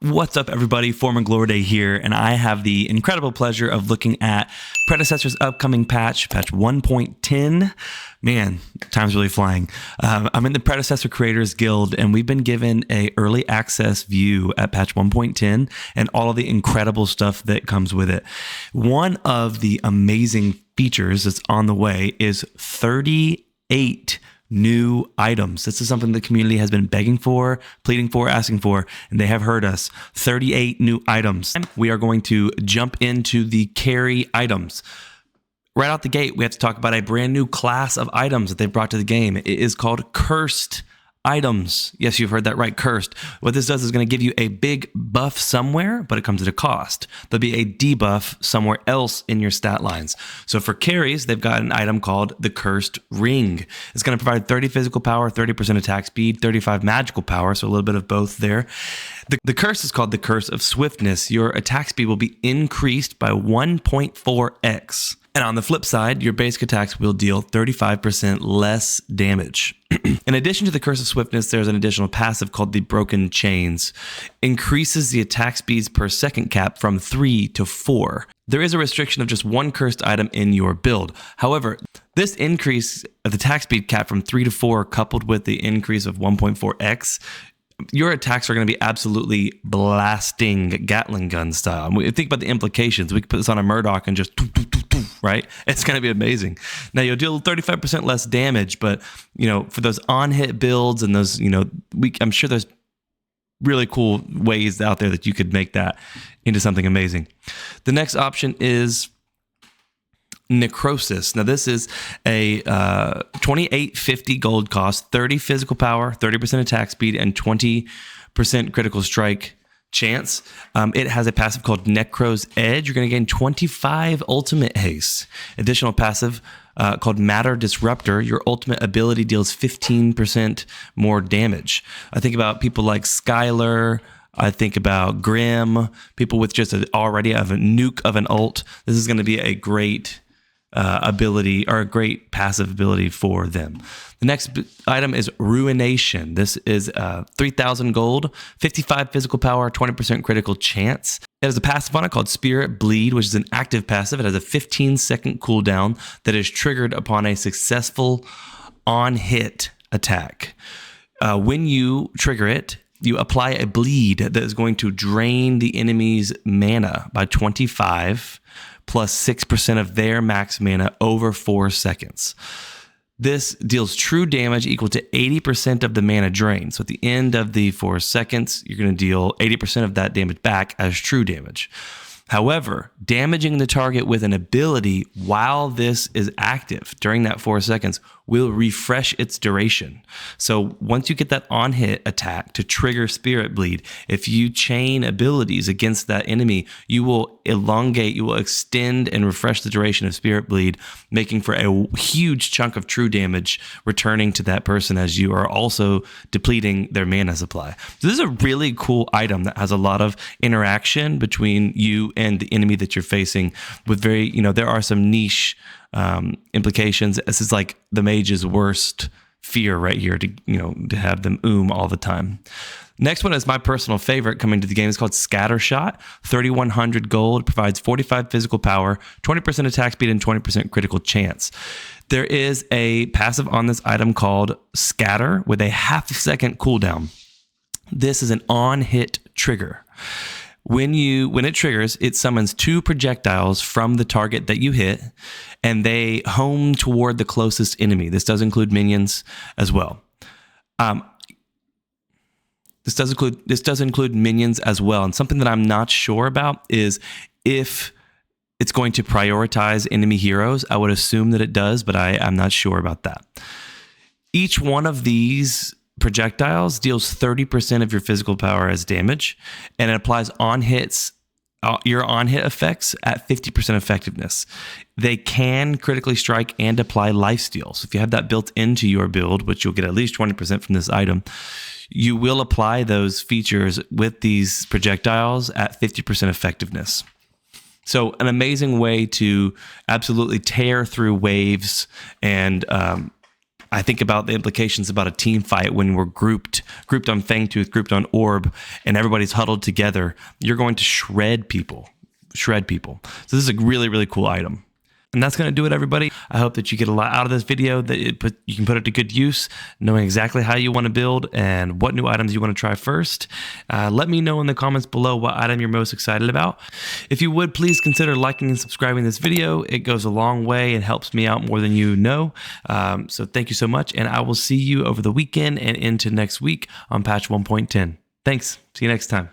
What's up, everybody? Former Glory Day here, and I have the incredible pleasure of looking at Predecessor's upcoming patch 1.10. Man, time's really flying. I'm in the Predecessor Creators Guild, and we've been given a early access view at patch 1.10 and all of the incredible stuff that comes with it. One of the amazing features that's on the way is 38 new items. This is something the community has been begging for, pleading for, asking for, and they have heard us. 38 new items. We are going to jump into the carry items. Right out the gate, we have to talk about a brand new class of items that they've brought to the game. It is called cursed items. Yes, you've heard that right, cursed. What this does is going to give you a big buff somewhere, but it comes at a cost. There'll be a debuff somewhere else in your stat lines. So for carries, they've got an item called the Cursed Ring. It's going to provide 30 physical power, 30% attack speed, 35 magical power, so a little bit of both there. The curse is called the Curse of Swiftness. Your attack speed will be increased by 1.4x. And on the flip side, your basic attacks will deal 35% less damage. In addition to the Curse of Swiftness, there's an additional passive called the Broken Chains. Increases the attack speeds per second cap from 3 to 4. There is a restriction of just one cursed item in your build. However, this increase of the attack speed cap from 3 to 4, coupled with the increase of 1.4x, your attacks are going to be absolutely blasting Gatling gun style. Think about the implications. We could put this on a Murdoch and just right? It's going to be amazing. Now you'll deal 35% less damage, but for those on-hit builds and those, I'm sure there's really cool ways out there that you could make that into something amazing. The next option is Necrosis. Now this is a 2850 gold cost, 30 physical power, 30% attack speed, and 20% critical strike chance. It has a passive called Necro's Edge. You're going to gain 25 ultimate haste. Additional passive called Matter Disruptor. Your ultimate ability deals 15% more damage. I think about people like Skylar. I think about Grim. People with just already have a nuke of an ult. This is going to be a great ability or a great passive ability for them. The next item is Ruination. This is 3,000 gold, 55 physical power, 20% critical chance. It has a passive on it called Spirit Bleed, which is an active passive. It has a 15-second cooldown that is triggered upon a successful on-hit attack. When you trigger it, you apply a bleed that is going to drain the enemy's mana by 25 plus 6% of their max mana over 4 seconds. This deals true damage equal to 80% of the mana drain. So at the end of the 4 seconds, you're going to deal 80% of that damage back as true damage. However, damaging the target with an ability while this is active during that 4 seconds will refresh its duration. So once you get that on-hit attack to trigger Spirit Bleed, if you chain abilities against that enemy, you will elongate, you will extend and refresh the duration of Spirit Bleed, making for a huge chunk of true damage returning to that person as you are also depleting their mana supply. So this is a really cool item that has a lot of interaction between you and the enemy that you're facing with very, there are some niche implications. This is like the mage's worst fear right here to have them all the time. Next one is my personal favorite coming to the game. It's called Scattershot. 3,100 gold, provides 45 physical power, 20% attack speed, and 20% critical chance. There is a passive on this item called Scatter with a half-second cooldown. This is an on-hit trigger. When it triggers, it summons 2 projectiles from the target that you hit, and they home toward the closest enemy. This does include minions as well. This does include minions as well. And something that I'm not sure about is if it's going to prioritize enemy heroes. I would assume that it does, but I'm not sure about that. Each one of these projectiles deals 30% of your physical power as damage, and it applies your on-hit effects at 50% effectiveness. They can critically strike and apply lifesteal. So if you have that built into your build, which you'll get at least 20% from this item, you will apply those features with these projectiles at 50% effectiveness. So an amazing way to absolutely tear through waves and I think about the implications about a team fight when we're grouped on Fangtooth, grouped on Orb, and everybody's huddled together. You're going to shred people. So this is a really, really cool item. And that's going to do it, everybody. I hope that you get a lot out of this video, that you can put it to good use, knowing exactly how you want to build and what new items you want to try first. Let me know in the comments below what item you're most excited about. If you would, please consider liking and subscribing this video. It goes a long way and helps me out more than you know. So thank you so much, and I will see you over the weekend and into next week on patch 1.10. Thanks. See you next time.